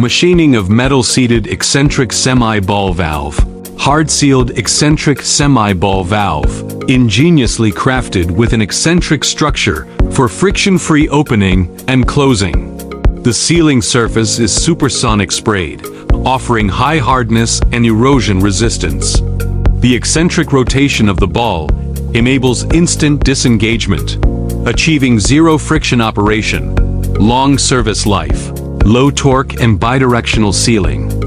Machining of metal-seated eccentric semi-ball valve. Hard-sealed eccentric semi-ball valve, ingeniously crafted with an eccentric structure for friction-free opening and closing. The sealing surface is supersonic sprayed, offering high hardness and erosion resistance. The eccentric rotation of the ball enables instant disengagement, achieving zero friction operation, long service life, low torque and bidirectional sealing.